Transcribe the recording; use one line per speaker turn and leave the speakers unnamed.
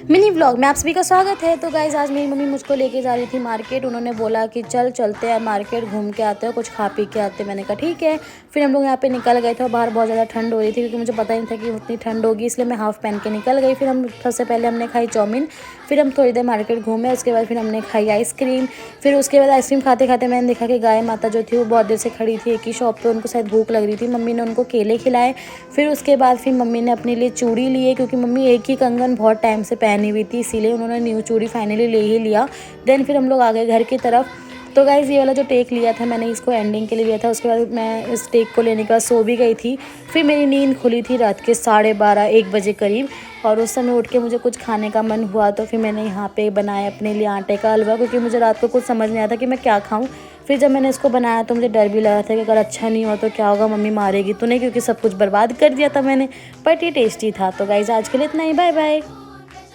Mini vlog में आप सभी का स्वागत है। तो गाइज़ आज मेरी मम्मी मुझको लेके जा रही थी मार्केट। उन्होंने बोला कि चलते हैं मार्केट, घूम के आते हैं, कुछ खा पी के आते हैं। मैंने कहा ठीक है। फिर हम लोग यहाँ पे निकल गए थे और बाहर बहुत ज़्यादा ठंड हो रही थी, क्योंकि मुझे पता ही नहीं था कि उतनी ठंड होगी, इसलिए मैं हाफ़ पहन के निकल गई। फिर हम सबसे पहले हमने खाई चाउमीन, फिर हम थोड़ी देर मार्केट घूमे, उसके बाद फिर हमने खाई आइसक्रीम। फिर उसके बाद आइसक्रीम खाते खाते मैंने देखा कि गाय माता जो थी वो बहुत देर से खड़ी थी एक ही शॉप पे, उनको शायद भूख लग रही थी। मम्मी ने उनको केले खिलाए। फिर उसके बाद फिर मम्मी ने अपने लिए चूड़ी लिए, क्योंकि मम्मी एक ही कंगन बहुत टाइम से पहनी हुई थी, इसीलिए उन्होंने न्यू चूड़ी फाइनली ले ही लिया। देन फिर हम लोग आ गए घर की तरफ। तो गाइज़ ये वाला जो टेक लिया था मैंने, इसको एंडिंग के लिए लिया था। उसके बाद मैं इस टेक को लेने के बाद सो भी गई थी। फिर मेरी नींद खुली थी रात के 12:30-1 बजे करीब, और उस समय उठ के मुझे कुछ खाने का मन हुआ, तो फिर मैंने यहाँ पे बनाया अपने लिए आटे का हलवा, क्योंकि मुझे रात को कुछ समझ नहीं आया था कि मैं क्या खाऊँ। फिर जब मैंने इसको बनाया तो मुझे डर भी लगा था कि अगर अच्छा नहीं हुआ तो क्या होगा, मम्मी मारेगी तो नहीं, क्योंकि सब कुछ बर्बाद कर दिया था मैंने। बट ये टेस्टी था। तो गाइज़ आज के लिए इतना ही, बाय बाय।